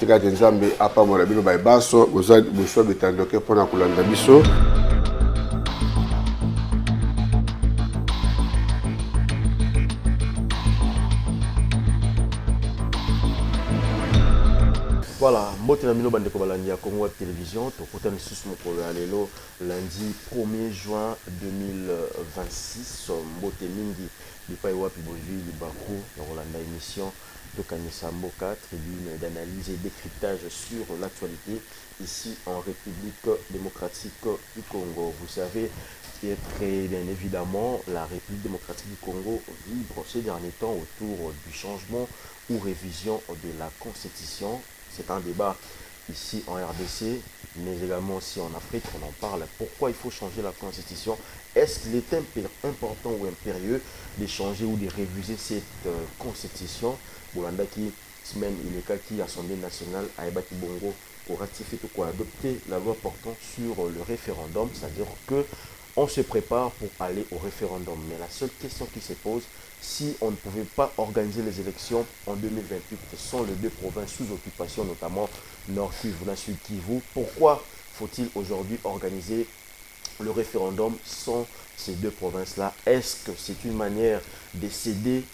tika nzambe apa mona bino ba baso boza boso betandoke pona kulanda biso. Voilà, mbote na mino bandeko balandi ya Congo Web Télévision, tokutani susu mokolo ya lelo lundi 1er juin 2026, mbote mingi bipai wapi bozwi libaku na kolanda émission Tokanisa Mboka, tribune d'analyse et décryptage sur l'actualité ici en République démocratique du Congo. Vous savez, très bien évidemment, la République démocratique du Congo vibre ces derniers temps autour du changement ou révision de la Constitution. C'est un débat ici en RDC, mais également aussi en Afrique. On en parle. Pourquoi il faut changer la Constitution? Est-ce qu'il est important ou impérieux de changer ou de réviser cette Constitution? Bolanda qui semaine il est qui Assemblée nationale à Ebaki Bongo pour ratifier ou pour adopter la loi portant sur le référendum, c'est-à-dire que on se prépare pour aller au référendum. Mais la seule question qui se pose, si on ne pouvait pas organiser les élections en 2028, ce sont les deux provinces sous occupation, notamment Nord Kivu et Sud Kivu, pourquoi faut-il aujourd'hui organiser le référendum sans ces deux provinces-là? Est-ce que c'est une manière de céder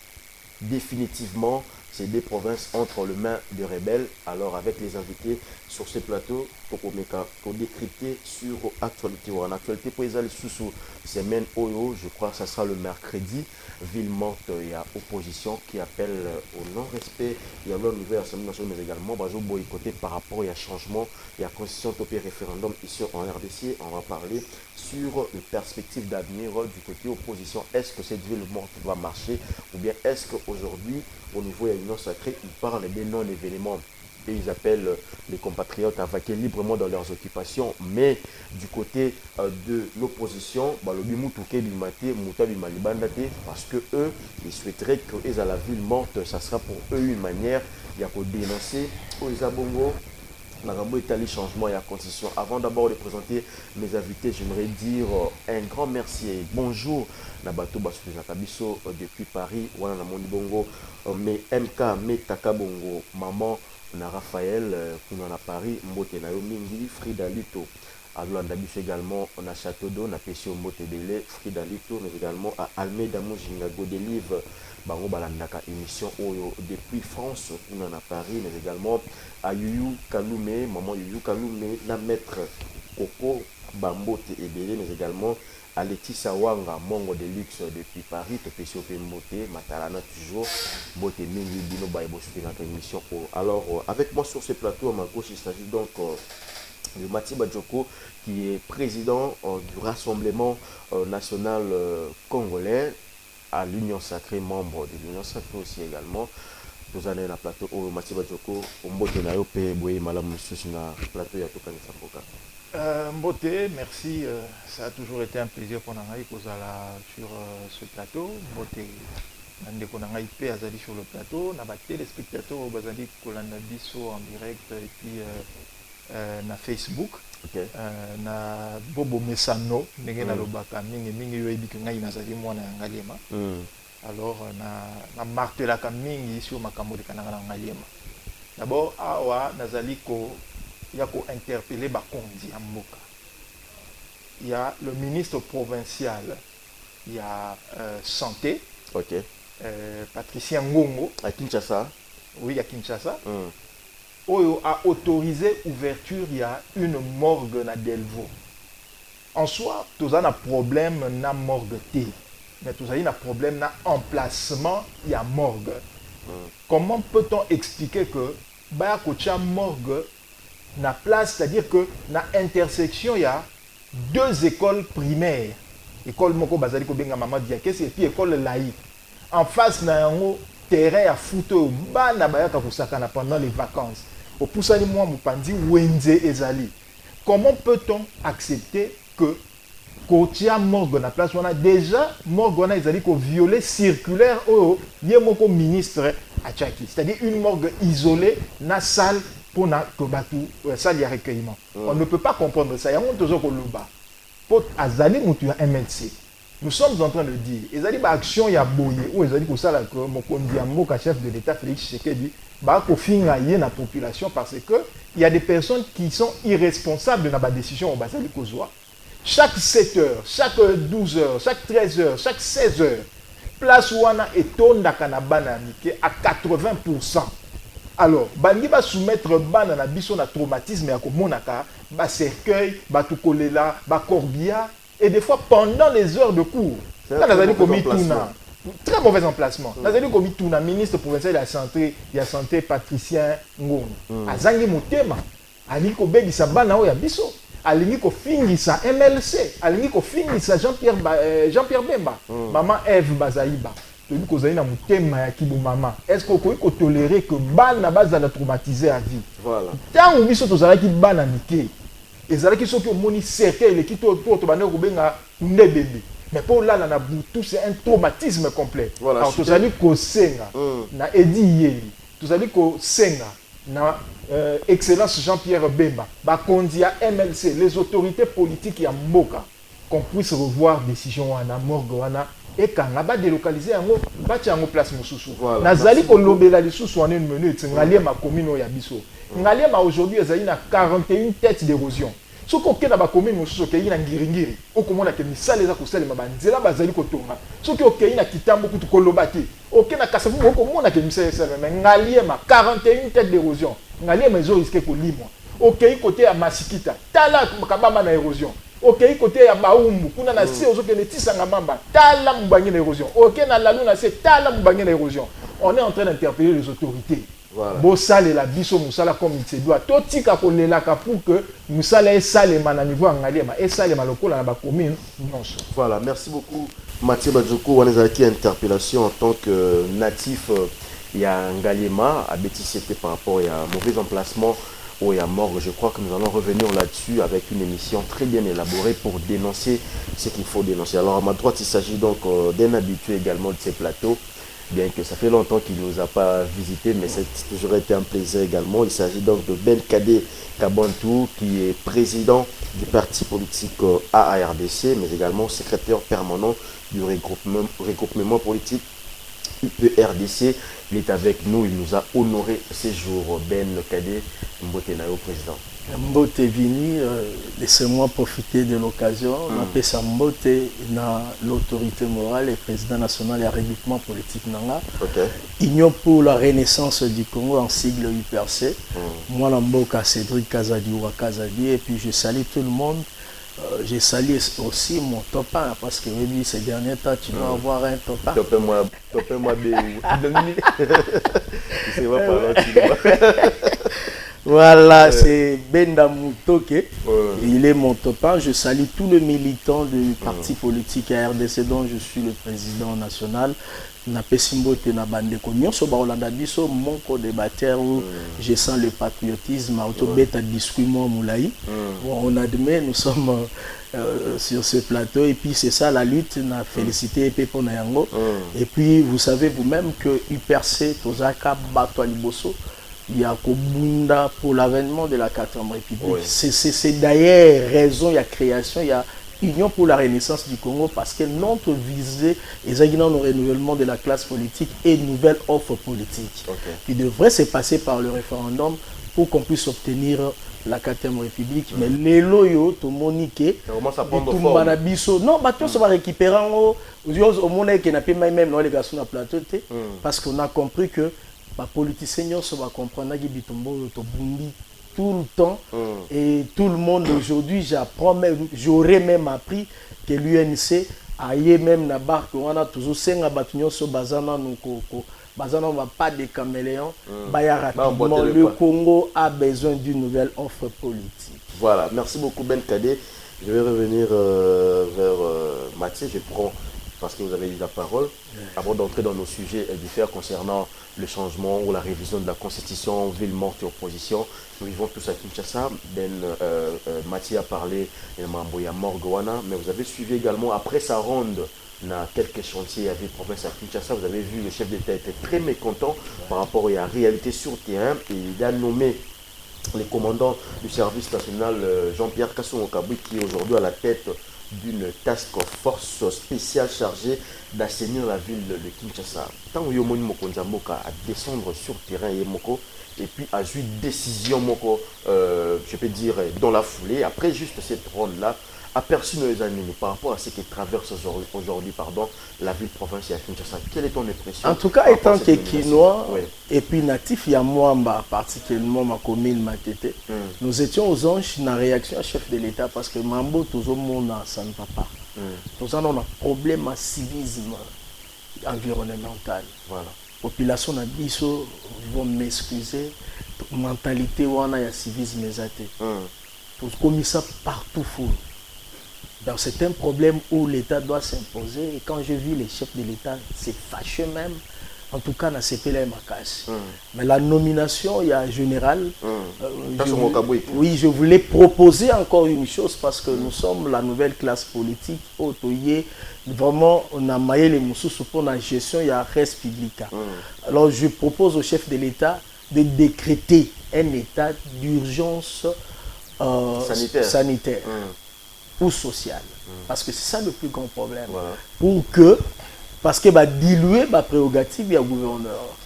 définitivement ces deux provinces entre les mains de rebelles? Alors avec les invités sur ce plateau, pour décrypter sur l'actualité ou en actualité pour les aller sous semaine Oyo, je crois que ça sera le mercredi. Ville morte, il y a opposition qui appelle au non-respect. Il y a une nouvelle assemblée nationale, mais également boycotté par rapport à changement. Il y a constitution topé référendum ici en RDC. On va parler sur les perspectives d'avenir du côté opposition. Est-ce que cette ville morte va marcher ou bien est-ce qu'aujourd'hui, au niveau de l'Union sacrée, ils parlent des non-événements? Et ils appellent les compatriotes à vaquer librement dans leurs occupations. Mais du côté de l'opposition, parce que eux, ils souhaiteraient que à la ville morte, ça sera pour eux une manière de dénoncer aux Abongo. Les changements et la constitution. Avant d'abord de présenter mes invités, j'aimerais dire un grand merci et bonjour Nabato Basupinakabiso depuis Paris, Wana Bongo, mais MK, Metaka Bongo, maman na Raphaël, qu'on a Paris, Mbote na Yomingi, Frida Lito. Alors, on a également à Château d'eau, on a pêché au Motebele, Frida Lito, mais également à Almeida Mujinga Godelive, Bango Balandaka émission depuis France, on en a Paris, mais également à Yuyu Kaloumé, maman Yuyu Kaloumé, la maître Coco Bambote Ebele, mais également à Laetitia Wanga, Mongo de Luxe depuis Paris, Topesio Moté, Matalana toujours, Bote Mingi, Bino Baïbo, sur notre émission. Alors, avec moi sur ce plateau, à ma gauche, il s'agit donc de Matiba Djoko, qui est président du Rassemblement national congolais à l'Union sacrée, membre de l'Union sacrée aussi également. Nous allons dans le plateau au Matiba Djoko, au Mbote Nayope, Boye Malam sur le plateau Tokanisa Mboka. Mbote, merci. Ça a toujours été un plaisir pour nous sur ce plateau. Mbote, nous avons sur le plateau. Nous avons des téléspectateurs en direct et puis na Facebook. Okay. Na Bobo Mesano, na lobaka mingi yoyebi ke ngai nazali mwana ya Ngaliema. Alors na martelaka mingi sur makambo de kananga na Ngaliema. D'abord awa nazali ko interpeller bakonzi ya mboka. Il y a le ministre provincial, il y a santé. OK. Patricia Ngongo à Kinshasa. Oui, à Kinshasa. Oyo a autorisé l'ouverture, il y a une morgue na Delvaux. En soi, tout ça a un problème na morgue T. Mais tout ça a un problème na emplacement, il y a morgue. Comment peut-on expliquer que bah kocha morgue na place, c'est-à-dire que na intersection il y a deux écoles primaires. École moko bazali ko benga mama Diakese et puis école laïque. En face na yango terrain à foot bana bayaka kusakana pendant les vacances. Au poussani moi mupandi wenze ezali. Comment peut-on accepter que kotia morgue na place wana déjà morgue wana ezali ko violer circulaire au yemoko ministre achaki, c'est-à-dire une morgue isolée na salle pour na kobatu salle ya recueillement. On ne peut pas comprendre ça. Ya monto zo ko loba. Pour azali mutu ya MLC. Nous sommes en train de dire, ezali ba action ya boye ou ezali ko sala ko mokondi ya mboka chef de l'état Félix Tshisekedi bah kofinga yé na population parce que il y a des personnes qui sont irresponsables dans la décision au basali kozwa. Chaque 7 heures, chaque 12 heures, chaque 13 heures, chaque 16 heures, place wana etondaka na bana mike à 80%. Alors, bangi va soumettre bana na biso na traumatisme ya komonaka, ba cercueil, ba tukolela, ba corbia, et des fois pendant les heures de cours. Là, nous avons commis tout na. Très mauvais emplacement. Nous avons commis tout na ministre provincial de la santé Patricien Ngong. Azangi motema, ali ko begisa bana o ya biso. Alingi ko fingisa MLC, alingi ko fingisa Jean-Pierre Bemba, maman Eve Bazaïba. Tobi ko zali na motema ya kibo mama. Est-ce que ko tolérer que bana bazala traumatisé à vie? Voilà. Tant biso tozala ki bana mike. Ezalaki soki omoni cercueil le kito to bana ko benga ndebebe. Mais pour là na butu c'est un traumatisme complet. Voilà, alors tozali ko senga na Edi Yeli. Tozali ko senga na excellence Jean-Pierre Bemba, bakondi ya MLC, les autorités politiques ya mboka, qu'on puisse revoir décision wana morgue wana et quand là bas délocaliser yango batia yango place mosusu. Nazali ko lobela lisusu wana une minute ngaliema commune ya biso. Ngaliema aujourd'hui ezali na 41 têtes d'érosion. Soko ke na ba commune mosusu ke ina ngiringiri, okomona ke misala eza ko salema banzela bazali ko tonga. Soki okei na kitambo kutu kolobaki, oke na kasafu okomona ke misala salema ngaliema 41 têtes d'érosion. Ngaliema ezo risquer ko limwa. Okei côté ya Masikita, tala kabamba na érosion. Okei côté ya Baumbu, kuna na si ozo ke netisanga mamba, tala mbangi na érosion. Oke na lalu na se tala mbangi na érosion. On est en train d'interpeller les autorités. Voilà. Bossale la biso musala comme il se doit. Totika kolelaka pour que musala et salema na niveau ngaliema et salema lokola na ba commune non. Voilà, merci beaucoup Mathieu Badjoko. On est avec interpellation en tant que natif il y a Ngaliema à Bétis par rapport à un mauvais emplacement où il y a mort. Je crois que nous allons revenir là-dessus avec une émission très bien élaborée pour dénoncer ce qu'il faut dénoncer. Alors à ma droite, il s'agit donc d'un habitué également de ces plateaux. Bien que ça fait longtemps qu'il ne nous a pas visité, mais c'est toujours été un plaisir également. Il s'agit donc de Ben Kadé Kabantou, qui est président du parti politique AARDC, mais également secrétaire permanent du regroupement politique UPRDC. Il est avec nous, il nous a honoré ces jours. Ben Kadé Mbotenayo, président. Mbote Vini, laissez-moi profiter de l'occasion. M'appelle Sambote na l'autorité morale et président national et regroupement politique Nanga. Union pour la renaissance du Congo en sigle UPRC. Moi, Mboka Cédric Kazadi ou Kazadi. Et puis je salue tout le monde. Je salue aussi mon topin parce que oui, ces derniers temps, tu dois avoir un topin. Topin-moi, Voilà, c'est Benda Moutoke. Il est mon topin. Je salue tous les militants du parti politique RDC dont je suis le président national. Na pesimbote na bandeko nyonso ba Olanda biso monko débatteur où je sens le patriotisme autobeta discours moulaï. On admet nous sommes sur ce plateau et puis c'est ça la lutte na félicité Pepo na yango. Et puis vous savez vous-même que UPRC tozaka bato liboso il y a Kobunda pour l'avènement de la 4e République. C'est d'ailleurs raison, il y a création, il y a Union pour la Renaissance du Congo parce que notre visée est le renouvellement de la classe politique et une nouvelle offre politique. Qui devrait se passer par le référendum pour qu'on puisse obtenir la 4e République. Mais les loyaux, tout monique, non, ça va récupérer au monde qui n'a pas même dans les garçons à plateau parce qu'on a compris que les politiciens se va comprendre que tout le temps et tout le monde aujourd'hui, j'aurais même appris que l'UNC aille même na barque on a toujours 5 bâtiments sur bazana bazana va pas de caméléons rapidement le Congo a besoin d'une nouvelle offre politique. Voilà, merci beaucoup Ben Kadé. Je vais revenir vers Mathieu, je prends parce que vous avez eu la parole, avant d'entrer dans nos sujets différents concernant le changement ou la révision de la constitution, ville morte et opposition. Nous vivons tous à Kinshasa. Mathieu a parlé de Mamboya Morgwana, mais vous avez suivi également, après sa ronde, dans quelques chantiers à ville province à Kinshasa, vous avez vu le chef d'État était très mécontent par rapport à la réalité sur le terrain et il a nommé le commandant du service national Jean-Pierre Kassongo Kabou qui est aujourd'hui à la tête d'une task force spéciale chargée d'assainir la ville de Kinshasa. Tant que Yomoni Mokonzamboka à descendre sur terrain et puis à jouer décision je peux dire dans la foulée, après juste cette ronde-là, aperçu nos amis par rapport à ce qui traverse aujourd'hui la ville provinciale à Kinshasa. Quelle est ton impression? En tout cas, étant que Kinois et puis natif, il y a moi, particulièrement ma commune, ma tété, nous étions aux anges dans la réaction à chef de l'État parce que Mambo, tout le monde ça ne va pas. Nous avons un problème à civisme environnemental. Voilà. Population na biso vont m'excuser, mentalité wana ya civisme ezate. Tout comme ça partout fou. Donc c'est un problème où l'État doit s'imposer. Et quand je vis les chefs de l'État, c'est fâcheux même. En tout cas, dans CPLA et Makas. Mais la nomination, il y a un général. Oui, je voulais proposer encore une chose parce que nous sommes la nouvelle classe politique. Vraiment, on a maillé les moussous pour la gestion, il y a res publica. Alors, je propose au chef de l'État de décréter un état d'urgence sanitaire. Ou social. Parce que c'est ça le plus grand problème. Voilà. Parce que diluer ma prérogative, il y a gouverneur.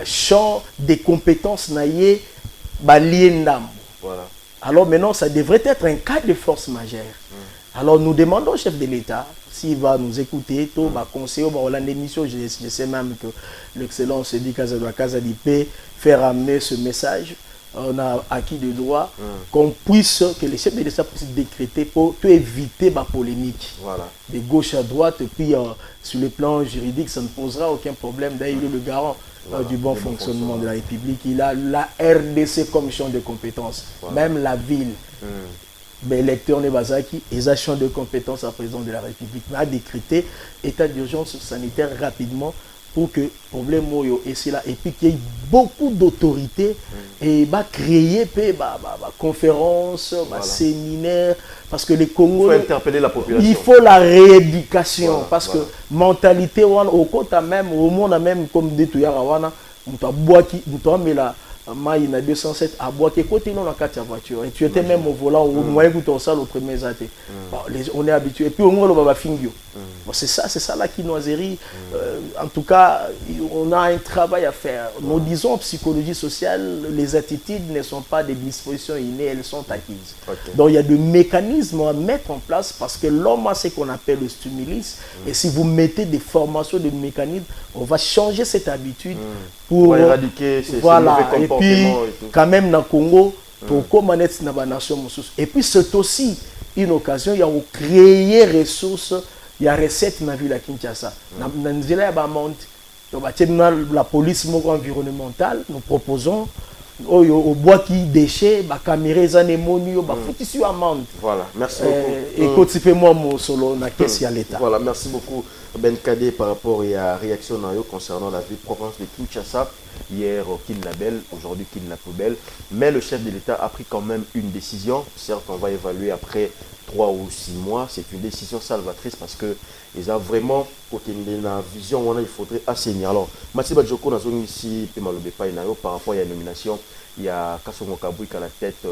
Champ des compétences naïe, liendam. Voilà. Alors maintenant, ça devrait être un cas de force majeure. Alors nous demandons au chef de l'État, s'il va nous écouter, tout va conseiller, on a l'émission, je sais même que l'excellence dit Casa d'IP faire amener ce message. On a acquis le droit qu'on puisse, que les chefs de l'État puissent décréter pour éviter la polémique. Voilà. De gauche à droite, et puis sur le plan juridique, ça ne posera aucun problème. D'ailleurs, il est le garant du bon fonctionnement de la République. Il a la RDC comme champ de compétences, même la ville. Mais l'électeur Nebazaki, ils ont champ de compétences à président de la République. Mais a décrété état d'urgence sanitaire rapidement pour que le problème soit là et puis qu'il y ait beaucoup d'autorités et créer des conférences, des séminaires parce que les Congolais, il faut interpeller la population. Il faut la rééducation parce que mentalité au côté même au monde même comme dit tout yarawana il a 207 à boire qui côté non la carte voiture et tu étais même au volant au moyen que tu as le premier athée. On est habitué et puis au moins le baba fingio. C'est ça la quinoiserie. En tout cas, on a un travail à faire. Nous disons en psychologie sociale, les attitudes ne sont pas des dispositions innées, elles sont acquises. Donc il y a des mécanismes à mettre en place parce que l'homme a ce qu'on appelle le stimulus et si vous mettez des formations de mécanismes, on va changer cette habitude pour éradiquer ces mauvais comportements. Et puis, quand même, dans le Congo, et puis, c'est aussi une occasion, il y a créer des ressources, il y a recettes dans la ville de Kinshasa. La police environnementale, nous proposons au bois qui déchets, les caméras, les anémonies, les amende. Voilà, merci beaucoup. Et continuez-moi mon solo, na caisse à l'État. Voilà, merci beaucoup Ben Kadé par rapport à la réaction concernant la ville province de Kinshasa. Hier, Kinlabel, aujourd'hui Kinlapoubel. Mais le chef de l'État a pris quand même une décision. Certes, on va évaluer après 3 ou 6 mois. C'est une décision salvatrice parce que ils ont vraiment la vision il faudrait assainir. Alors, Mathieu Badjoko, ici, par rapport à la nomination, il y a Kassongo Kabouik à la tête.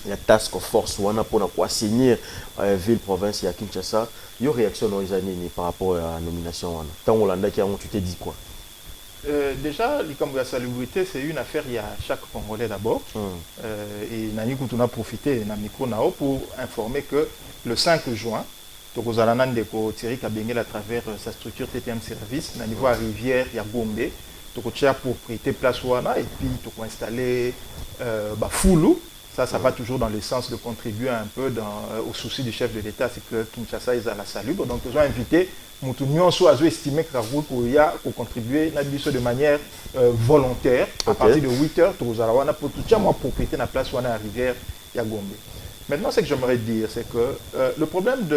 Il y a task force pour assainir la ville province à Kinshasa. Il y a une réaction dans les années par rapport à la nomination. Tant Hollanda qui a tu t'es dit quoi? Déjà, la salubrité, c'est une affaire, il y a chaque Congolais d'abord. Et Nani Koutouna a profité pour informer que le 5 juin, Tokozalanan Deko Thierry Kabengel à travers sa structure TTM Service, au niveau à Rivière, il y a Gombe, Tokotia pour prêter place Wana et puis Toko installer Foulou. Ça va toujours dans le sens de contribuer un peu au souci du chef de l'État, c'est que Kinshasa est à la salubre. Donc, nous avons invité Moutounion soit estimé que pour contribuer de manière volontaire à partir de 8 h pour tout ça, moi propriété de la place où on a rivière Yagombe. Maintenant, ce que j'aimerais dire, c'est que le problème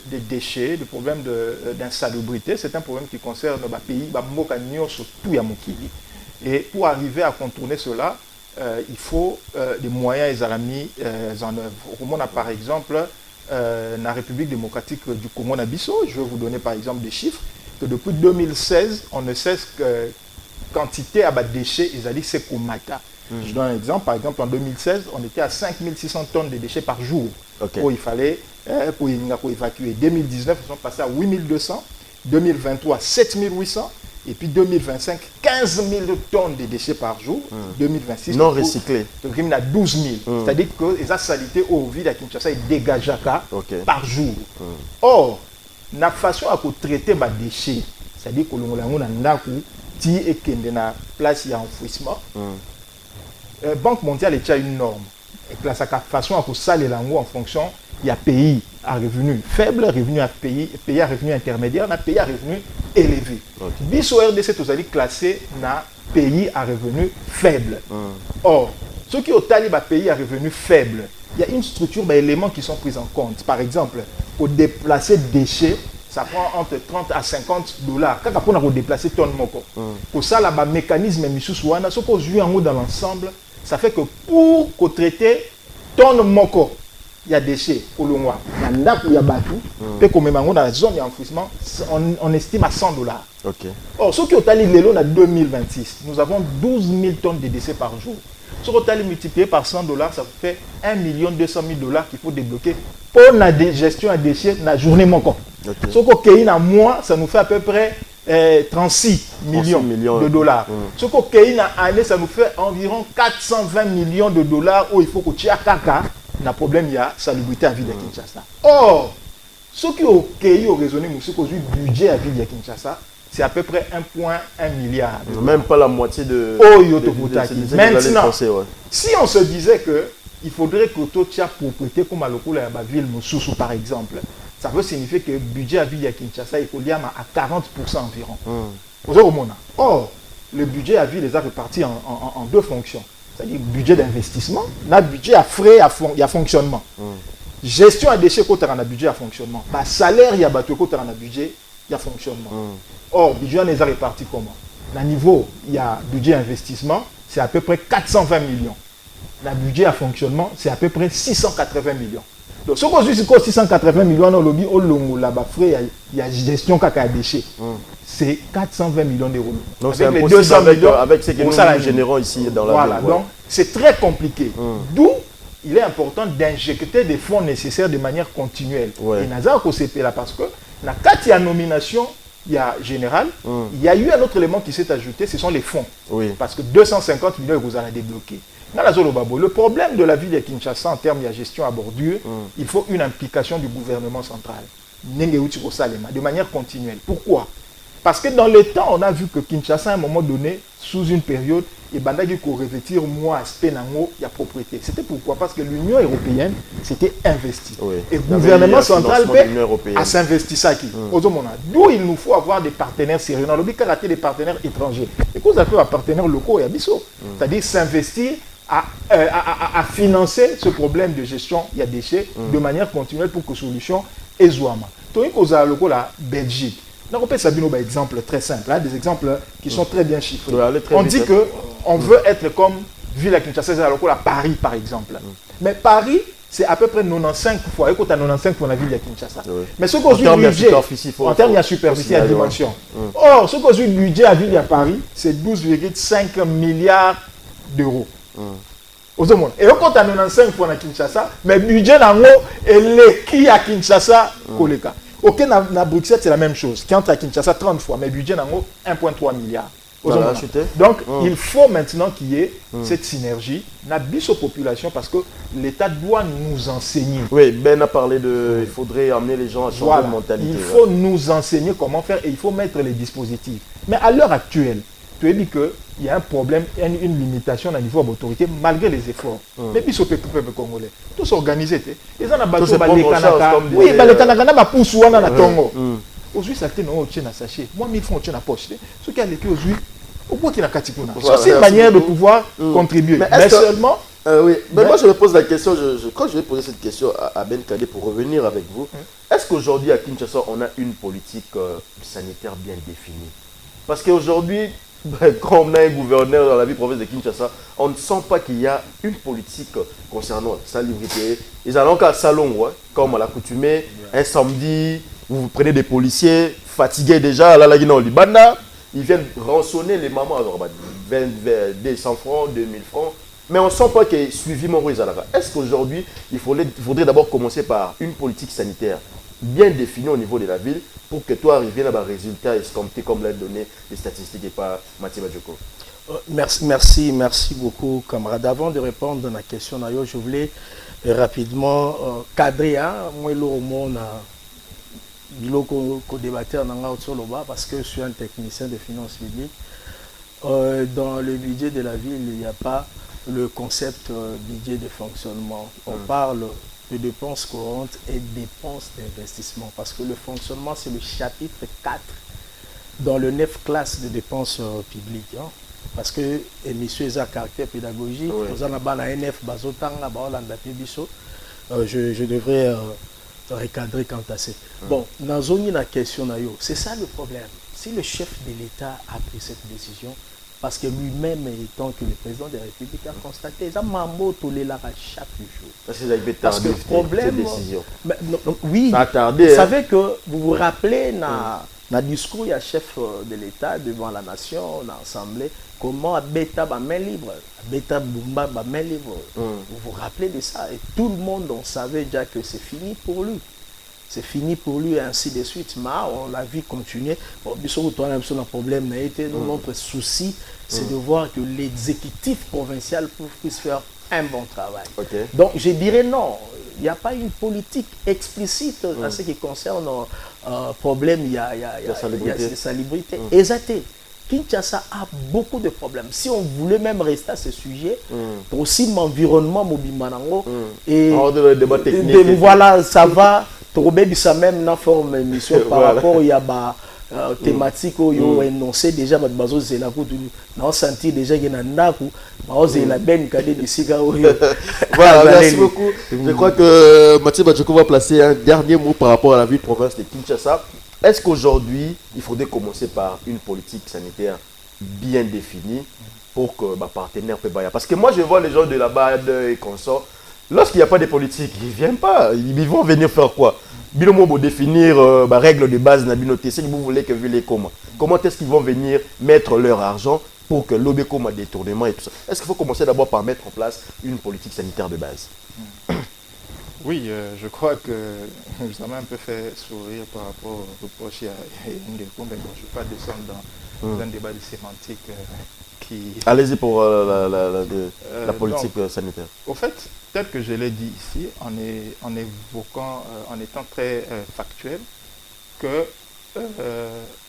des déchets, le problème d'insalubrité, c'est un problème qui concerne le pays, surtout Yamokili. Et pour arriver à contourner cela, il faut des moyens mis en œuvre. On a par exemple la République démocratique du Congo Nabiso, je vais vous donner par exemple des chiffres, que depuis 2016, on ne cesse que quantité à déchets, ils ont dit c'est Komata. Je donne un exemple. Par exemple, en 2016, on était à 5600 tonnes de déchets par jour. Où il fallait pour évacuer. 2019, ils sont passés à 8200. 2023, 7800. Et puis 2025, 15 000 tonnes de déchets par jour. 2026, non recyclés. On a 12 000. C'est-à-dire que les saletés au vide à Kinshasa, ils dégagent par jour. Or, la façon à traiter les déchets, c'est-à-dire que l'on a une place d'enfouissement, la Banque mondiale a une norme. Et la façon à saler l'angle en fonction, il y a pays à revenu faible, pays à revenu intermédiaire, pays à revenu élevé. Biso RDC, vous allez classer dans pays à revenu faible. Or, ceux qui ont pays à revenu faible, il y a une structure d'éléments qui sont pris en compte. Par exemple, pour déplacer déchets, ça prend entre 30 à 50 $. Quand on a déplacé tonne moko. Pour ça, là, le mécanisme ce qu'on joue dans l'ensemble, ça fait que pour traiter tonne moko, il y a des déchets au long. Il y a bateau, et comme dans la zone d'enfouissement, on estime à 100 $. Or, ceux qui ont allé l'élo en 2026, nous avons 12 000 tonnes de déchets par jour. Ceux qui ont allé multiplié par 100 $, ça fait 1 200 000 $ qu'il faut débloquer pour la gestion à déchets dans la journée moko. Ceux qui ont un mois, ça nous fait à peu près 36 millions de $. Ce qu'on paye dans l'année, ça nous fait environ 420 millions de $. Où il faut que tu aies caca. Le problème, il y a salubrité à la ville de Kinshasa. Or, ce qui ont raisonné, ce qui ont budget à la ville de Kinshasa, c'est à peu près 1,1 milliard. Même pas la moitié de. Maintenant, si on se disait qu'il faudrait que tu aies propriété comme à la ville Moussoussou, par exemple, ça veut signifier que le budget à la ville de Kinshasa est à 40% environ. Or, le budget à la ville est réparti en deux fonctions. C'est-à-dire budget d'investissement, le budget à frais et à fonctionnement. Gestion à déchets, côté dans le budget à fonctionnement. Salaire, il y a côté dans le budget, il y a fonctionnement. Or, le budget est réparti comment? À niveau, il y a budget investissement, c'est à peu près 420 millions. Le budget à fonctionnement, c'est à peu près 680 millions. Donc, ce qu'on dit, c'est 680 millions, on lobby, au long, là-bas, frais, il y a gestion caca déchets. C'est 420 millions d'euros. Donc, c'est impossible 200 millions avec ce que nous générons ici dans la ville. Voilà, donc c'est très compliqué. D'où il est important d'injecter des fonds nécessaires de manière continuelle. Et Nazar Kosepe là, parce que dans la nomination, il y a général, il y a eu un autre élément qui s'est ajouté, ce sont les fonds. Parce que 250 millions vous allez débloquer. Le problème de la ville de Kinshasa en termes de gestion à bordure, il faut une implication du gouvernement central. De manière continuelle. Pourquoi? Parce que dans le temps, on a vu que Kinshasa, à un moment donné, sous une période, et Bandagi pour revêtir moins aspect il y a propriété. C'était pourquoi? Parce que l'Union européenne s'était investie. Et le gouvernement central a s'investi ça qui. D'où il nous faut avoir des partenaires sérieux. Dans le but, karaté des partenaires étrangers. Et qu'on appelle des partenaires locaux et abyssaux. C'est-à-dire s'investir à financer ce problème de gestion il y a déchets de manière continuelle pour que solution est zouama. Donc, il y a la Belgique. On peut s'abonner par exemple très simple, des exemples qui sont très bien chiffrés. On dit qu'on veut être comme ville à Kinshasa, à Paris par exemple. Mais Paris, c'est à peu près 95 fois. Écoute, 95 fois la ville à Kinshasa. Mais ce qu'on dit budget, en termes de superficie à dimension. Or, ce qu'on dit budget à ville à Paris, c'est 12,5 milliards d'euros. Et on compte à 95 fois à Kinshasa, mais le budget est qui à Kinshasa, Koleka. Ok, à Bruxelles, c'est la même chose. Qui entre à Kinshasa 30 fois, mais le budget est 1,3 milliard. Donc, il faut maintenant qu'il y ait cette synergie, la population, parce que l'État doit nous enseigner. Oui, Ben a parlé il faudrait amener les gens à changer de mentalité. Il faut nous enseigner comment faire et il faut mettre les dispositifs. Mais à l'heure actuelle, tu as dit qu'il y a un problème, une limitation à niveau de l'autorité, malgré les efforts. Mais puis, ce peuple congolais, tout s'organiser. Les gens ont les Kanaka. Oui, les Kanaka, poussent ou na Tongo. Aujourd'hui, ça a été un sachet. Moi, 1000 francs, tu as poche. Ce qui a été aujourd'hui, au point qu'il y a Katikuna. C'est une manière de pouvoir contribuer. Mais seulement. Oui, mais moi je me pose la question, quand je vais poser cette question à Ben Kadé pour revenir avec vous, est-ce qu'aujourd'hui à Kinshasa, on a une politique sanitaire bien définie? Parce qu'aujourd'hui, quand on a un gouverneur dans la ville province de Kinshasa, on ne sent pas qu'il y a une politique concernant la salubrité. Ils allons qu'à salon, comme à l'accoutumée, un samedi, vous prenez des policiers fatigués déjà, là, au Libana, ils viennent rançonner les mamans. Alors, 200 francs, 2000 francs. Mais on ne sent pas qu'il y ait suivi mon résultat. Est-ce qu'aujourd'hui, il faudrait d'abord commencer par une politique sanitaire bien définie au niveau de la ville pour que toi arrives à un résultat escompté comme l'a donné les statistiques et pas Mathieu Badjoko? Merci beaucoup, camarade. Avant de répondre à la question, je voulais rapidement cadrer moi le monde débatteur parce que je suis un technicien de finances publiques. Dans le budget de la ville, il n'y a pas le concept budget de fonctionnement. On parle de dépenses courantes et dépenses d'investissement parce que le fonctionnement, c'est le chapitre 4 dans le 9 classes de dépenses publiques. Parce que l'émission est à caractère pédagogique, je devrais recadrer quant à ça. Bon, dans la question, c'est ça le problème. Si le chef de l'État a pris cette décision, parce que lui-même, étant que le président de la République a constaté, ça m'a motelé là chaque jour. Parce que le problème, décision. Oui, ça a tardé, vous savez que vous vous rappelez dans le discours, il y a chef de l'État devant la nation, dans l'Assemblée, comment Abeta va main libre, Abeta Bumba va main libre. Vous vous rappelez de ça? Et tout le monde, on savait déjà que c'est fini pour lui. C'est fini pour lui et ainsi de suite. Mais on l'a vu continuer. Bon, un problème, notre souci, c'est de voir que l'exécutif provincial puisse faire un bon travail. Okay. Donc, je dirais non. Il n'y a pas une politique explicite en ce qui concerne le problème. Il y a des salubrités. Exactement. Kinshasa a beaucoup de problèmes. Si on voulait même rester à ce sujet, pour aussi l'environnement, et voilà, ça va. Trouver ça même dans forme émission par rapport il y a thématique où il a énoncé déjà votre bazo c'est la coup on sentit déjà qu'il y a un naku c'est la benne cadet de cigare. Voilà, merci beaucoup. Je crois que Mathieu Badjoko va placer un dernier mot par rapport à la ville de province de Kinshasa. Est-ce qu'aujourd'hui il faudrait commencer par une politique sanitaire bien définie pour que ma partenaire peut bailler? Parce que moi je vois les gens de la BAD et consorts. Lorsqu'il n'y a pas de politique, ils ne viennent pas. Ils vont venir faire quoi? Bilomo pour définir les règles de base de la si vous voulez que vous les comment est-ce qu'ils vont venir mettre leur argent pour que l'OBECOM a détournement et tout ça? Est-ce qu'il faut commencer d'abord par mettre en place une politique sanitaire de base? Oui, je crois que ça m'a un peu fait sourire par rapport au reproche à Ndeko, mais bon, je ne vais pas descendre dans un débat de sémantique qui... Allez-y pour la politique sanitaire. Au fait, tel que je l'ai dit ici, en évoquant, en étant très factuel, que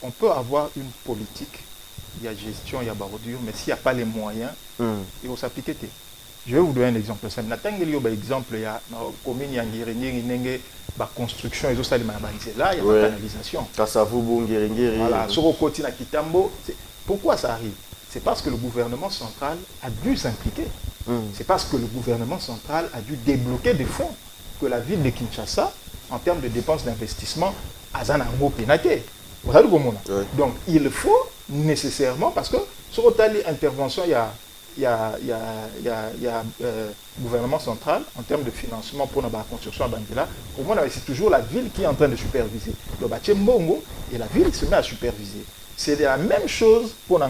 on peut avoir une politique, il y a gestion, il y a bordure, mais s'il n'y a pas les moyens, il faut s'appliquer. Je vais vous donner un exemple simple. Par exemple, il y a commune Yangiringi, la construction, et ça, là, il y a pas de canalisation. Voilà, sur le côté de Kitambo, pourquoi ça arrive? C'est parce que le gouvernement central a dû s'impliquer. C'est parce que le gouvernement central a dû débloquer des fonds que la ville de Kinshasa, en termes de dépenses d'investissement, a un pénaté. Donc, il faut nécessairement, parce que sur l'intervention, il y a gouvernement central en termes de financement pour la construction à Bangela. Pour moi, c'est toujours la ville qui est en train de superviser. Le bâtiment Mbongo et la ville se met à superviser. C'est la même chose pour la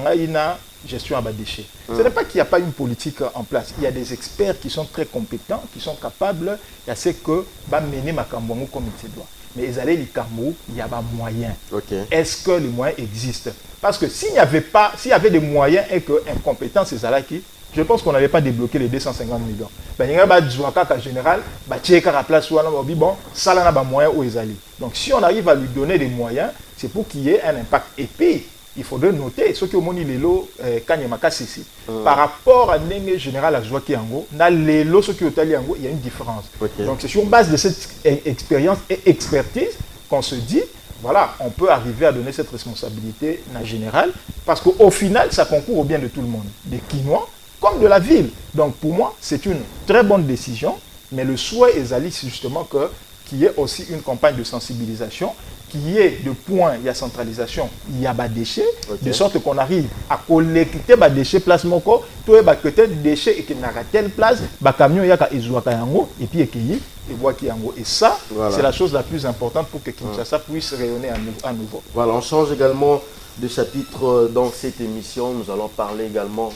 gestion à bas déchets. Ce n'est pas qu'il n'y a pas une politique en place. Il y a des experts qui sont très compétents, qui sont capables, il y a ceux que va mener ma Kambongo comme il se doit. Mais ils allaient les Kambo, il y a pas moyen. Est-ce que les moyens existent? Parce que s'il y avait des moyens et que incompétents, c'est ça là qui, je pense qu'on n'avait pas débloqué les 250 millions. Il y a en général, donc si on arrive à lui donner des moyens, c'est pour qu'il y ait un impact. Et puis, il faudrait noter, ce qui au moni lelo kanyemaka sisi par rapport à Nenge général à Zouaki Yango, na lelo ce qui au tali Yango, il y a une différence. Donc c'est sur base de cette expérience et expertise qu'on se dit, voilà, on peut arriver à donner cette responsabilité na général, parce qu'au final, ça concourt au bien de tout le monde, des Quinois comme de la ville. Donc pour moi, c'est une très bonne décision, mais le souhait est justement qu'il y ait aussi une campagne de sensibilisation, qu'il y ait de points, il y a centralisation, il y a des déchets, de sorte qu'on arrive à collecter des déchets, place moko, tout est peut-être déchets et qu'il n'y a telle place, des camions, il y a et puis et ça, c'est la chose la plus importante pour que Kinshasa puisse rayonner à nouveau. Voilà, on change également de chapitres dans cette émission. Nous allons parler également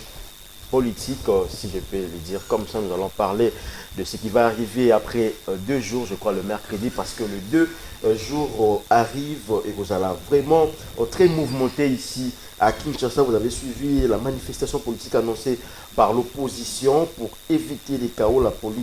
politique, si je peux le dire comme ça. Nous allons parler de ce qui va arriver après 2 jours, je crois le mercredi, parce que le 2 jours arrive et vous allez vraiment très mouvementé ici à Kinshasa. Vous avez suivi la manifestation politique annoncée par l'opposition pour éviter les chaos.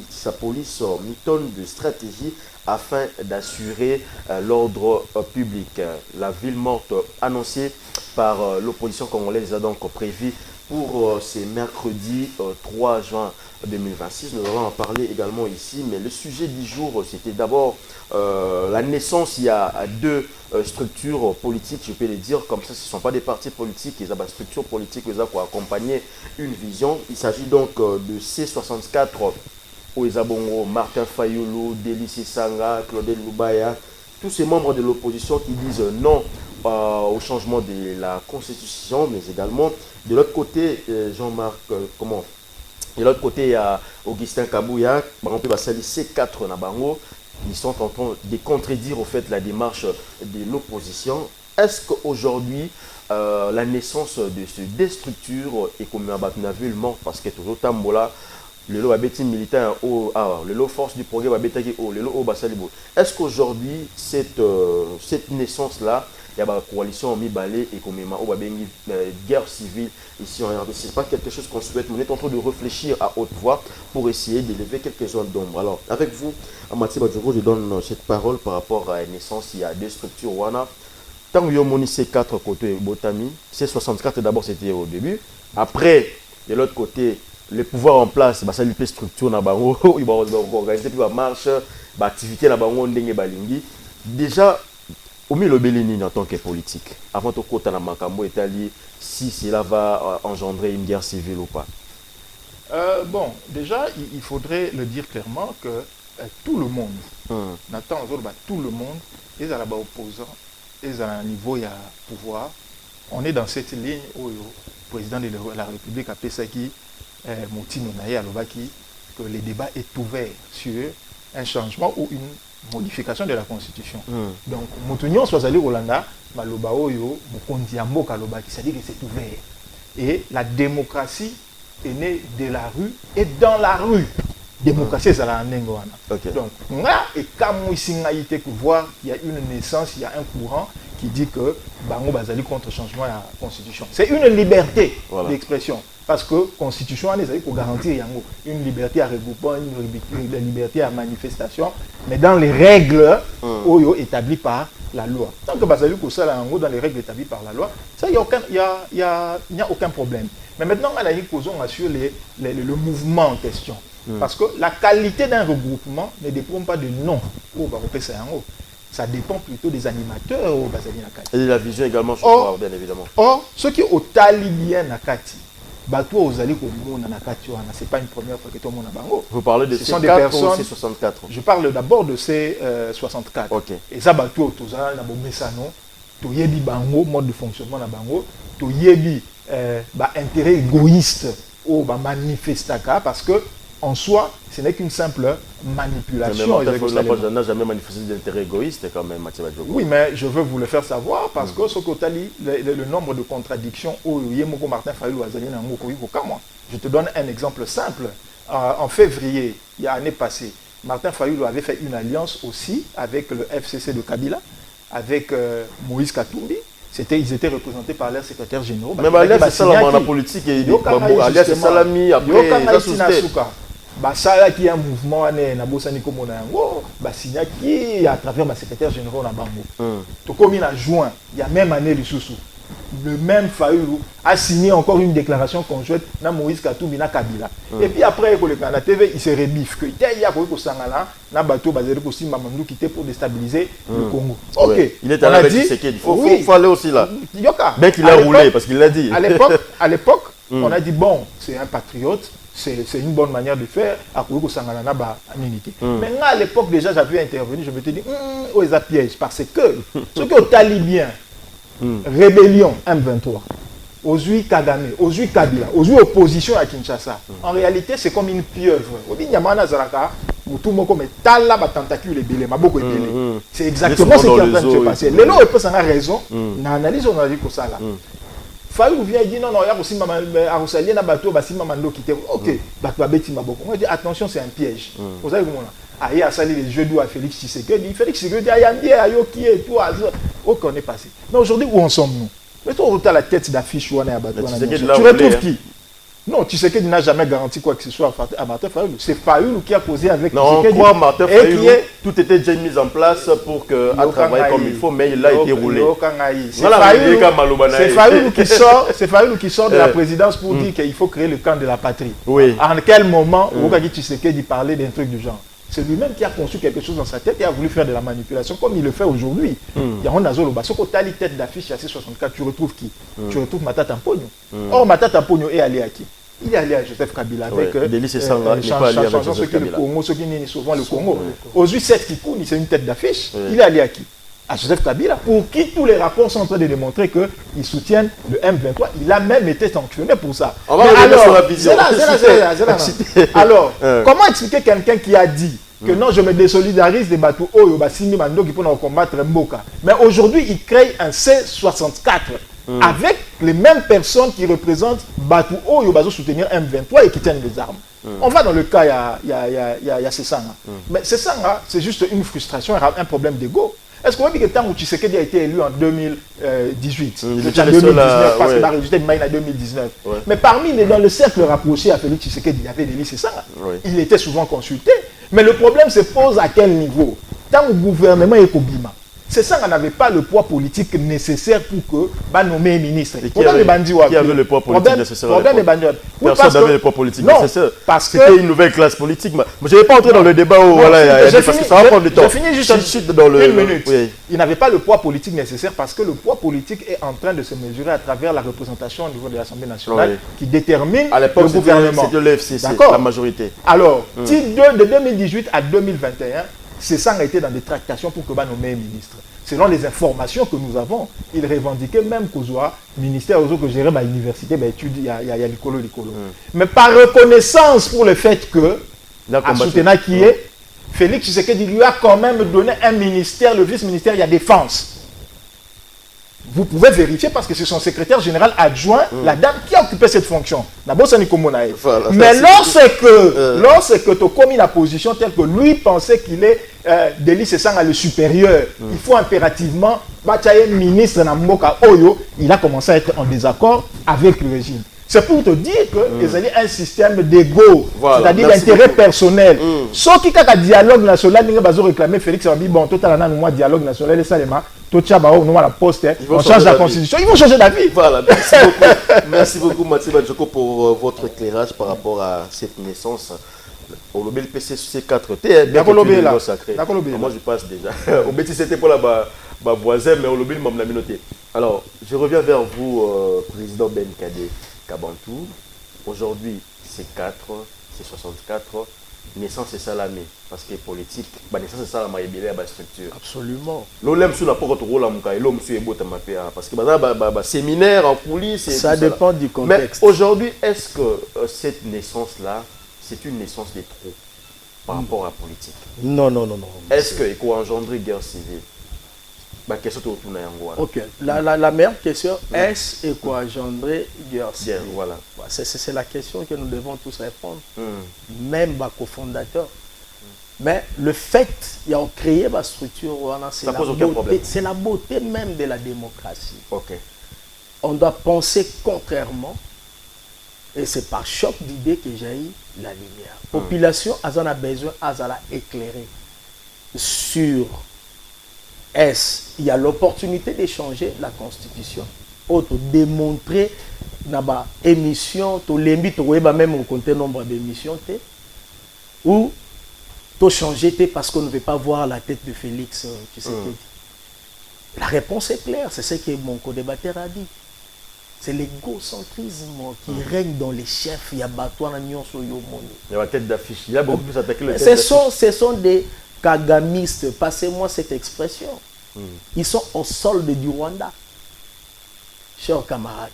Sa police mitonne de stratégie afin d'assurer l'ordre public. La ville morte annoncée par l'opposition congolaise a donc prévu pour ce mercredi 3 juin 2026. Nous allons en parler également ici, mais le sujet du jour, c'était d'abord la naissance. Il y a 2 structures politiques, je peux les dire comme ça, ce ne sont pas des partis politiques, ils ont des structures politiques qui ont accompagné une vision. Il s'agit donc de C64, Oezabongo, Martin Fayulu, Délice Sanga, Claudel Lubaya, tous ces membres de l'opposition qui disent non au changement de la constitution, mais également de l'autre côté, Jean-Marc, de l'autre côté, il y a Augustin Kabouya, on peut passer C4 Nabango, ils sont en train de contredire au fait la démarche de l'opposition. Est-ce qu'aujourd'hui, la naissance de ces 2 structures est comme un ville mort parce que toujours Tambola, le lot abeti militaire, le lot force du progrès, le lot au Bassalibo. Est-ce qu'aujourd'hui, cette naissance-là, il y a une coalition mi-balé et comme une guerre civile ici en RDC, ce n'est pas quelque chose qu'on souhaite, mais on est en train de réfléchir à haute voix pour essayer d'élever quelques zones d'ombre. Alors, avec vous, Amati Badjogo, je donne cette parole par rapport à la naissance. Il y a 2 structures Wana. Tant que Yomoni C4 côté Botami, C64 d'abord c'était au début. Après, de l'autre côté, le pouvoir en place, ça lui fait structure na bango, il va organiser puis va marche, va activité na bango ndenge balingi. Déjà au milieu de en tant que politique, avant de côté na makambo etali, si cela va engendrer une guerre civile ou pas. Bon, déjà il faudrait le dire clairement que tout le monde, tout le monde, ils sont opposants, ils sont à un niveau il y a pouvoir. On est dans cette ligne où le président de la République a Pesaki Moutino Naye Alobaki que le débat est ouvert sur un changement ou une modification de la Constitution. Donc, Moutounion Swazali Rolanda, Maloba Oyo, Mukondiambo Kalobaki, c'est-à-dire que c'est ouvert. Et la démocratie est née de la rue et dans la rue. Démocratie, c'est la Nengoana. Donc, et comme il y a voir, il y a une naissance, il y a un courant qui dit que Bango Bazali contre le changement de la Constitution. C'est une liberté d'expression. Parce que la Constitution, il faut garantir une liberté à regroupement, une liberté à manifestation, mais dans les règles établies par la loi. Tant que Bazali Koussa, dans les règles établies par la loi, ça, il n'y a aucun problème. Mais maintenant, on a posons sur le mouvement en question. Parce que la qualité d'un regroupement ne dépend pas de nom. Ça dépend plutôt des animateurs au Bazali Nakati. Et de la vision également, je crois, bien évidemment. Or, ceux qui ont talibien Nakati, Bato Ozali Komona Nakati, c'est pas une première fois que tout le monde a bango. Vous parlez de C4 ou C64? Je parle d'abord de C64. Okay. Et ça, Bato Tozala, Nabo Mesano, Toyebi Bango, mode de fonctionnement na Bango, Toyebi intérêt égoïste au manifestaka, parce que en soi, ce n'est qu'une simple manipulation. Mais n'a jamais manifesté d'intérêt égoïste quand même, Mathieu Badjogo. Oui, mais je veux vous le faire savoir parce que ce côté le nombre de contradictions au Yemoko Martin Fayulu Azalina Ngoko Kamwa. Je te donne un exemple simple. En février, il y a l'année passée, Martin Fayulu avait fait une alliance aussi avec le FCC de Kabila, avec Moïse Katumbi. Ils étaient représentés par leurs secrétaires généraux. Mais l'alliance, c'est ça la politique. L'alliance, c'est Salami, après, ça qui est un mouvement na bosani komona yango basinya qui à travers ma secrétaire général na bango to comme en juin il y a même année le même Fayulu a signé encore une déclaration conjointe na Moïse Katumbi na Kabila et puis après ko le na TV il se rebiffe que il y a ko sangala na bateau basé ko simba mandu qui était pour déstabiliser le Congo. OK, ouais. Il est allé avec Tshisekedi. Il faut aller aussi là. Yoka. Dès qu'il a roulé parce qu'il l'a dit. À l'époque on a dit bon, c'est un patriote. C'est une bonne manière de faire. Mais à l'époque, déjà, j'avais intervenu. Je me suis dit, oh, ils piège. Parce que ceux qui ont talibien, rébellion M23, Ozui Kagame, Ozui Kabila, Ozui opposition à Kinshasa, en réalité, c'est comme une pieuvre. tout le monde comme tala ba tentacule ebele maboko ebele. C'est exactement ce qui est en train de se passer. Les gens peuvent avoir raison. N'analyse on a dit que ça là. Fayou vient et dit non non, il y a aussi maman Arusalier na bateau basi maman ndo quitter. OK, ba beti maboko. On dit attention, c'est un piège. Vous savez comment là? Ah, il a sali les jeux d'eau à Félix Tshisekedi. Félix Tshisekedi a yandi a yoki et tout. OK, on est passé. Mais aujourd'hui où en sommes-nous? Mettons au la tête d'affiche ou on est à bateau. Tu retrouves qui? Non, Tshisekedi n'a jamais garanti quoi que ce soit à Martin Fayulu. C'est Fayulu qui a causé avec Tshisekedi. Non, on croit Martin Fayulu, tout était déjà mis en place pour qu'elle travaille comme il faut, mais il a été roulé. C'est Fayulu qui sort de la présidence pour dire qu'il faut créer le camp de la patrie. Oui. En quel moment Tshisekedi parlait d'un truc du genre? C'est lui-même qui a conçu quelque chose dans sa tête et a voulu faire de la manipulation comme il le fait aujourd'hui. Il y a un azolo, si tu as les têtes d'affiche à C64, tu retrouves qui? Tu retrouves Matata Mpogno. Or, Matata Mpogno est allé à qui? Il est allé à Joseph Kabila avec ceux qui le Congo, ceux qui nient souvent le Congo. Aujourd'hui, cette Kikouni, c'est une tête d'affiche. Il est allé à qui? À Joseph Kabila, pour qui tous les rapports sont en train de démontrer qu'ils soutiennent le M23. Il a même été sanctionné pour ça. On va revenir sur la vision. Alors, comment expliquer quelqu'un qui a dit que non, je me désolidarise des bateaux Oyo, Basimi Mando qui peuvent combattre Mboka. Mais aujourd'hui, il crée un C64 avec les mêmes personnes qui représentent Batou Oyo, Bazo soutenir M23 et qui tiennent les armes. On va dans le cas, il y a Sessanga. Mais Sessanga, c'est juste une frustration, un problème d'ego. Est-ce qu'on va dire que tant que Tshisekedi a été élu en 2018, en 2019, parce qu'il a résulté de Maïna en 2019. Mais dans le cercle rapproché à Félix Tshisekedi, il y avait Denis Sessanga. Il était souvent consulté. Mais le problème se pose à quel niveau? Tant le gouvernement est Kobima, Sessanga n'avait pas le poids politique nécessaire pour que nommer ministre. Qui avait le poids politique nécessaire? Personne n'avait le poids politique nécessaire. C'était une nouvelle classe politique. Je ne vais pas entrer dans le débat où parce que ça va prendre du temps. Je finis juste dans une minute. Il n'avait pas le poids politique nécessaire parce que le poids politique est en train de se mesurer à travers la représentation au niveau de l'Assemblée nationale qui détermine le gouvernement. C'était de l'FCC, la majorité. Alors, de 2018 à 2021, Sessanga a été dans des tractations pour que nommer ministre. Selon les informations que nous avons, il revendiquait même qu'au ministère que gérait l'université, il y a l'écolo. Mais par reconnaissance pour le fait que, à soutenir qui est, Félix Tshisekedi lui a quand même donné un ministère, le vice-ministère, il y a défense. Vous pouvez vérifier parce que c'est son secrétaire général adjoint, la dame qui a occupé cette fonction. Mais lorsque tu as commis la position telle que lui pensait qu'il est Denis Sessanga le supérieur, il faut impérativement, ministre Namboka Oyo, il a commencé à être en désaccord avec le régime. C'est pour te dire que y a un système d'ego, c'est-à-dire d'intérêt personnel. Sauf qu'il y a un dialogue national, il va réclamer Félix Sabi, bon, totalement, nous, dialogue national, et ça, nous, la poste, on change la constitution, ils vont changer d'avis. Voilà, merci beaucoup. Merci beaucoup, Mathieu Badjoko, pour votre éclairage par rapport à cette naissance. Au lobby PC4T, bien que sacré. Moi, je passe déjà. Au bêtis, c'était pour la voisin, mais au lobby, le communauté. Alors, je reviens vers vous, président Ben Kadé Kabantou. Aujourd'hui, c'est 4, c'est 64. Naissance c'est Salamé, parce que politique, naissance c'est Salamé, il y a une structure. Absolument. L'OLM sur la porte rôle, l'homme sur les parce que séminaire en coulisses. Ça dépend du contexte. Mais aujourd'hui, est-ce que cette naissance-là, c'est une naissance de trop par rapport à la politique? Non. Est-ce qu'il faut engendrer guerre civile? Ok, la meilleure question, est-ce et quoi engendrer guerre civile? Voilà. C'est la question que nous devons tous répondre, même les cofondateurs. Mais le fait qu'il y a créé la structure, c'est la beauté même de la démocratie. Okay. On doit penser contrairement, et c'est par choc d'idées que j'ai eu la lumière. La population a besoin d'éclairer sur il y a l'opportunité de changer la constitution, ou de démontrer dans l'émission, même au compter nombre d'émissions, ou de changer parce qu'on ne veut pas voir la tête de Félix Tshisekedi. La réponse est claire, c'est ce que mon co-débatteur a dit. C'est l'égocentrisme qui règne dans les chefs. Il y a Batouana Nyonso Yomoni. Il y a la tête d'affiche. Il y a beaucoup plus attaqué le tête d'affiche. Ce sont des kagamistes. Passez-moi cette expression. Ils sont au solde du Rwanda. Chers camarades,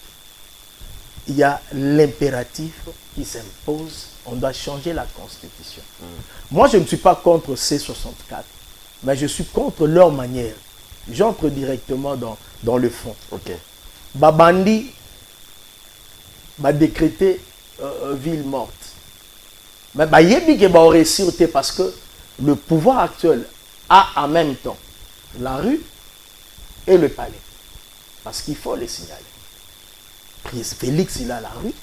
il y a l'impératif qui s'impose On doit changer la constitution. Moi, je ne suis pas contre C64, mais je suis contre leur manière. J'entre directement dans le fond. Ok. Babandi va décréter ville morte. Mais il va réussir parce que le pouvoir actuel a en même temps la rue et le palais. Parce qu'il faut les signaler. Félix, il a la rue.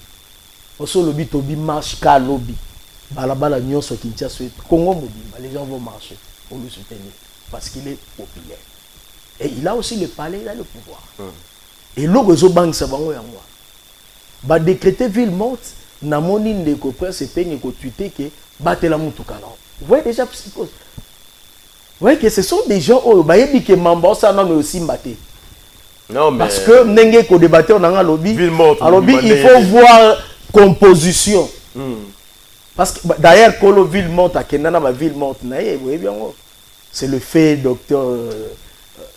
Aussi, le lobby marche qu'à lobby. Balabala nyonso Kinshasa, Congo Mobimba, les gens vont marcher pour le soutenir. Parce qu'il est populaire. Et il a aussi le palais, il a le pouvoir. Et là, les banques, ça va moi. Décréter ville morte, na moni ndeko presse peigne ko tweeter que batela mutuka là. Vous voyez déjà psychose. Vous voyez que ce sont des gens oh bayebi que mamba ça non mais aussi mbaté. Non mais parce que ndenge ko débattre dans un lobby. Ville morte. Alors il faut voir composition. Parce que d'ailleurs quand la ville morte à Kenana ma ville morte na vous voyez bien c'est le fait docteur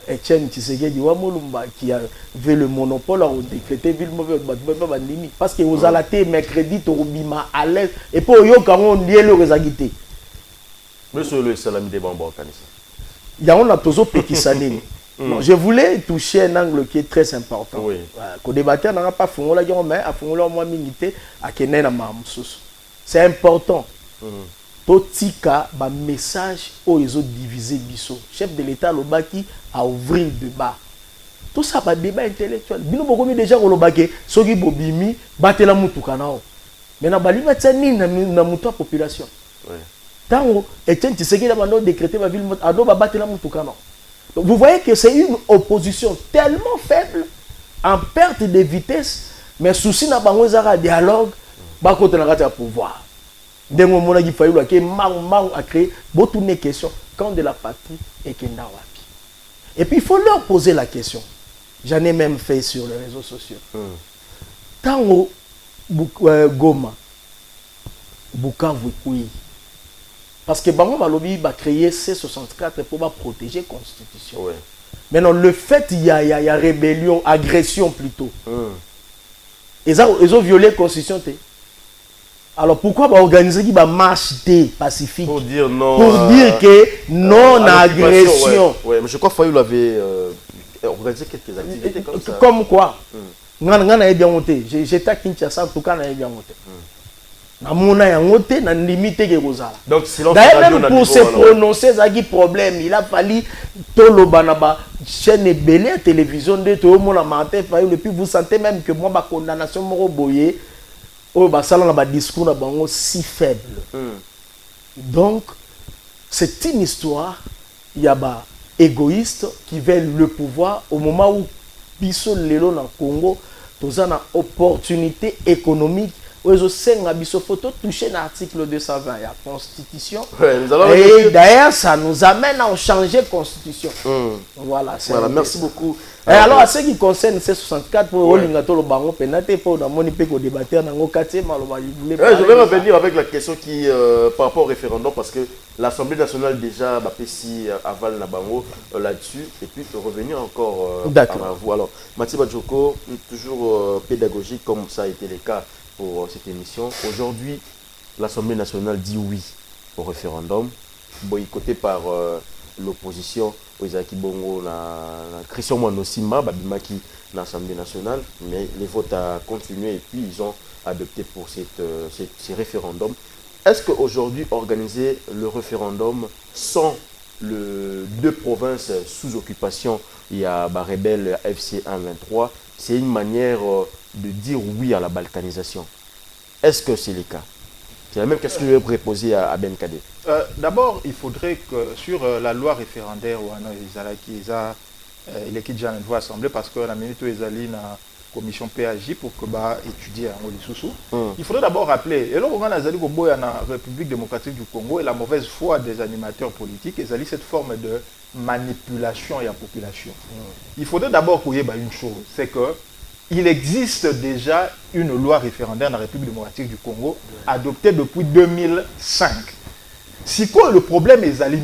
Etienne Tshisekedi Wamolumba qui avait le monopole à décréter ville mauvaise parce que vous allez mercredi au bima à l'aise et pour yo quand on lié le résaguité monsieur le salami de bamba kanisa il y a on a toujours pékissané. Je voulais toucher un angle qui est très important. Oui. Qu'au débatteur n'a pas fondé la guerre mais a fondé au moins minité à Kenena Mamsous. C'est important. Totika ba message aux autres divisés biso chef de l'état lobaki à ouvrir le débat tout ça ba débat intellectuel bino bokomi déjà ko lobaki soki bobimi batela mutuka nao mais na bali batani na mutu population tango Etienne Tshisekedi bando décréter ba ville ado ba batela mutuka nao. Donc vous voyez que c'est une opposition tellement faible en perte de vitesse mais souci na bango ezaka dialogue ba côté na kati ya pouvoir. Dengo mona qui failli que mang a créé beaucoup de questions quand de la patrie et kenda wapi. Et puis il faut leur poser la question. J'en ai même fait sur les réseaux sociaux. Tango Goma Bukavu oui. Parce que Bango Malobi va créer C64 pour protéger la constitution. Ouais. Maintenant le fait il y a rébellion, agression plutôt. Ils ont violé la constitution. Alors pourquoi organiser qui va marche pacifique pour dire non pour dire que non à agression. Ouais, mais je crois que Fayou avait organisé quelques activités comme ça. Comme quoi ngana bien monté. J'étais à Kinshasa en tout cas na bien monté. Na mona ya monté na limité que rozala. Donc silence radio pour se prononcer ça qui problème, il a fallu toloba na ba chaîne belé télévision de tout monde matin Fayou et puis vous sentez même que moi ba condamnation moko boyé oh bah ça là discours là bango si faible. Donc c'est une histoire il y a bah égoïste qui veulent le pouvoir au moment où biso lelo na Congo tous en opportunité économique où ils ont biso photo touché l'article 220 la constitution. Et d'ailleurs ça nous amène à changer la constitution. Voilà, merci beaucoup. Et alors, à ce qui concerne C64, pour le baron pénaté, pour dans mon époque au débatteur, dans le je vais revenir avec la question qui, par rapport au référendum, parce que l'Assemblée nationale déjà si aval la bango là-dessus, et puis revenir encore à vous. Alors, Mathieu Badjoko, toujours pédagogique comme ça a été le cas pour cette émission. Aujourd'hui, l'Assemblée nationale dit oui au référendum, boycotté par l'opposition. Oizaki Bongo na Christian Mwanosima babimaki na l'Assemblée nationale, mais les votes ont continué et puis ils ont adopté pour ces référendums. Est-ce qu'aujourd'hui, organiser le référendum sans les deux provinces sous occupation, il y a rebelle FC 123, c'est une manière de dire oui à la balkanisation? Est-ce que c'est le cas? C'est la même question que je vais poser à Ben Kadé. D'abord, il faudrait que sur la loi référendaire, il est qui déjà une voie assemblée parce que la minute où ils allaient dans la commission PAJ pour que étudier en sous. Il faudrait d'abord rappeler, et là on a la République démocratique du Congo et la mauvaise foi des animateurs politiques, ils allaient cette forme de manipulation et la population. Il faudrait d'abord qu'il y ait une chose, c'est que il existe déjà une loi référendaire dans la République démocratique du Congo, adoptée depuis 2005. Si quoi le problème est allé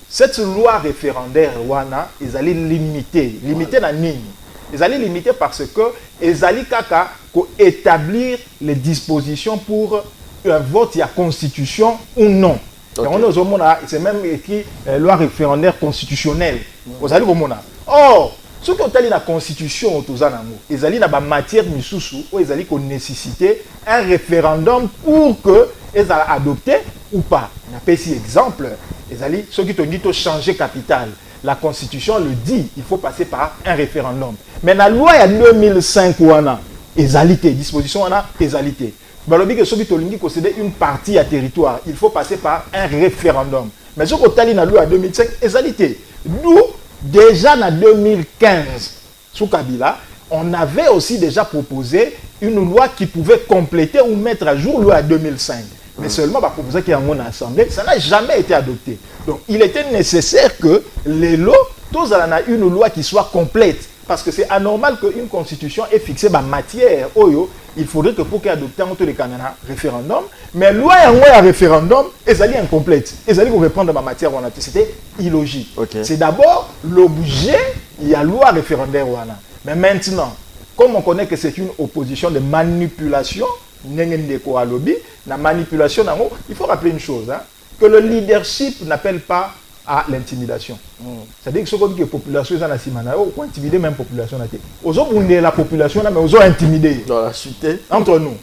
cette loi référendaire wana, ils allaient limiter la ligne. Ils allaient limiter parce que ils allaient établir les dispositions pour un vote, il y a constitution ou non. Okay. C'est même écrit loi référendaire constitutionnelle. Vous allez voir. Or, ce que vous avez la constitution, ils ont la matière où ils ont nécessité un référendum pour que ils soient adoptés ou pas. On a pas ici exemple. Ceux qui ont dit de changer capital. La constitution le dit, il faut passer par un référendum. Mais la loi il y a 2005 où on a égalité, disposition on a égalité. Balobi que ceux qui ont concéder une partie à territoire, il faut passer par un référendum. Mais ce qu'on a dit dans la loi en 2005, égalité. Nous, déjà en 2015, sous Kabila, on avait aussi déjà proposé une loi qui pouvait compléter ou mettre à jour la loi en 2005. Mais seulement par proposé qu'il y a en assemblée, ça n'a jamais été adopté. Donc il était nécessaire que les lois, tous en a une loi qui soit complète. Parce que c'est anormal qu'une constitution ait fixé ma matière. Il faudrait que pour qu'elle adopte entre les Canada référendum, mais loi et un référendum, elles allaient incomplètes. Elles allaient reprendre ma matière. C'était illogique. Okay. C'est d'abord l'objet, il y a loi référendaire. Mais maintenant, comme on connaît que c'est une opposition de manipulation, la manipulation, il faut rappeler une chose, hein, que le leadership n'appelle pas à l'intimidation. C'est-à-dire que ce qu'on dit que la population est en Simana, on peut intimider même la population. Aux autres, on est la population, mais aux autres intimider. Dans la cité. Entre nous.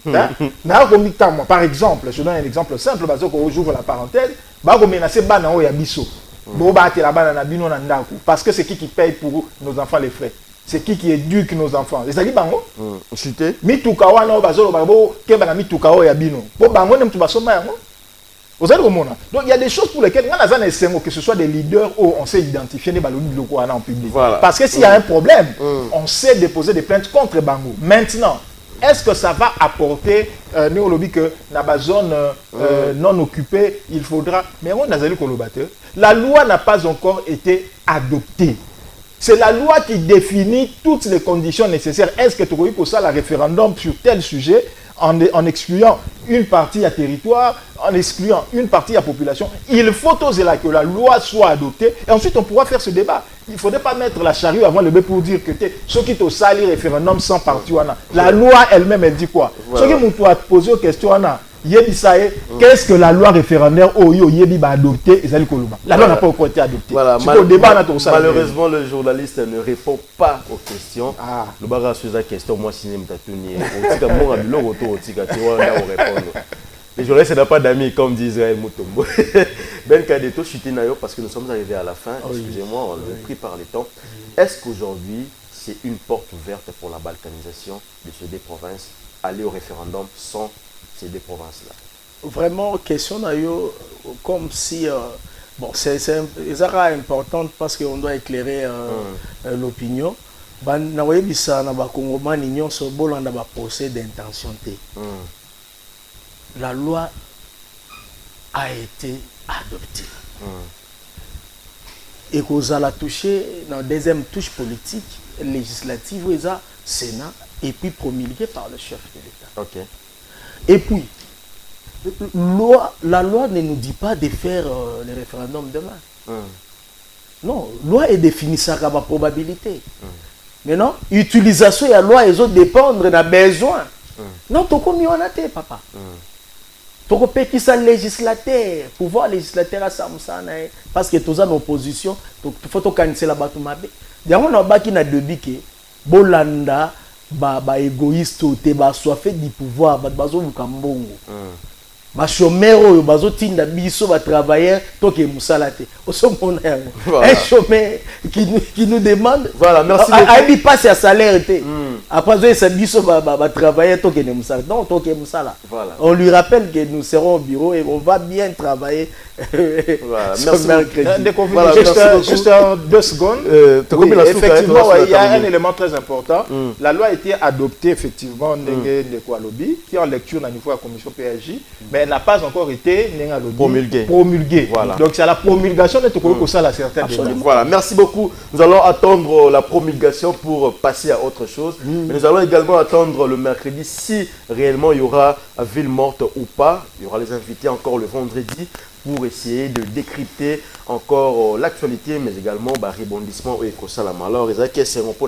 Par exemple, je donne un exemple simple, parce qu'on ouvre la parenthèse, on menace Banao et Abisso. Parce que c'est qui paye pour nos enfants les frais. C'est qui éduque nos enfants. Les alliés bango. Cité. Mitukawa no bazolo babo keba mitukawa ya bino. Bo bango nem tu basoma yango. Vous allez comprendre. Donc il y a des choses pour lesquelles que ce soit des leaders où on sait identifier les ballons locaux en public. Voilà. Parce que s'il y a un problème, on sait déposer des plaintes contre Bango. Maintenant, est-ce que ça va apporter néologie que dans la zone non occupée, il faudra. Mais on a la loi n'a pas encore été adoptée. C'est la loi qui définit toutes les conditions nécessaires. Est-ce que tu as eu pour ça le référendum sur tel sujet en excluant une partie à territoire, en excluant une partie à population? Il faut oser là que la loi soit adoptée et ensuite on pourra faire ce débat. Il ne faudrait pas mettre la charrue avant le bœuf pour dire que ceux qui ont sali référendum sans parti. La loi elle-même, elle dit quoi? Ceux qui m'ont posé aux questions, qu'est-ce que la loi référendaire a adopté? La loi n'a pas encore été adoptée. Voilà. Malheureusement, le journaliste ne répond pas aux questions. Le bagarre sur la question, moi, si je les journalistes n'ont pas d'amis, comme dit Israël Mutombo. Ben Kadeto, je suis parce que nous sommes arrivés à la fin. Excusez-moi, on est pris par les temps. Est-ce qu'aujourd'hui, c'est une porte ouverte pour la balkanisation de ces deux provinces, aller au référendum sans ces deux provinces-là? Vraiment, question comme si bon, c'est important parce qu'on doit éclairer l'opinion. Procès d'intention. La loi a été adoptée. Et qu'on a touché dans la deuxième touche politique législative, où il Sénat et puis promulgué par le chef de l'État. Okay. Et puis, la loi ne nous dit pas de faire le référendum demain. Non, la loi est définie ça comme la probabilité. Maintenant, l'utilisation de la loi, ils ont dépendre d'un besoin. Non, tu as papa. Tu as ça législateur, pouvoir législateur à ça, parce que tu es en opposition, il faut que tu la bâton. Il y a un qui a deux biquets, Bolanda, égoïste, soifé du pouvoir, ba chômeur oyo bazotinda biso ba travailleur toke musalate osomona un chômeur qui nous demande voilà merci beaucoup pas sa salaire après ça biso ba travailleur toke ne musala non toke musala voilà on lui rappelle que nous serons au bureau et on va bien travailler voilà merci mercredi voilà juste 2 secondes effectivement il y a un élément très important la loi a été adoptée effectivement qui est en lecture au niveau de la commission PAJ mais elle n'a pas encore été promulguée. Voilà. Donc c'est à la promulgation de ça la certaine. Voilà, merci beaucoup. Nous allons attendre la promulgation pour passer à autre chose. Mais nous allons également attendre le mercredi si réellement il y aura ville morte ou pas. Il y aura les invités encore le vendredi pour essayer de décrypter encore l'actualité, mais également rebondissement au Ekosalama. Alors, c'est un peu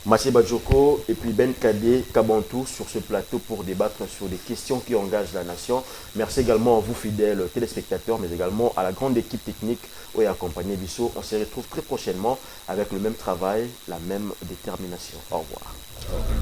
Mathieu Badjoko et puis Ben Kadé Kabantou sur ce plateau pour débattre sur des questions qui engagent la nation. Merci également à vous fidèles téléspectateurs, mais également à la grande équipe technique où est accompagné Bissot. On se retrouve très prochainement avec le même travail, la même détermination. Au revoir.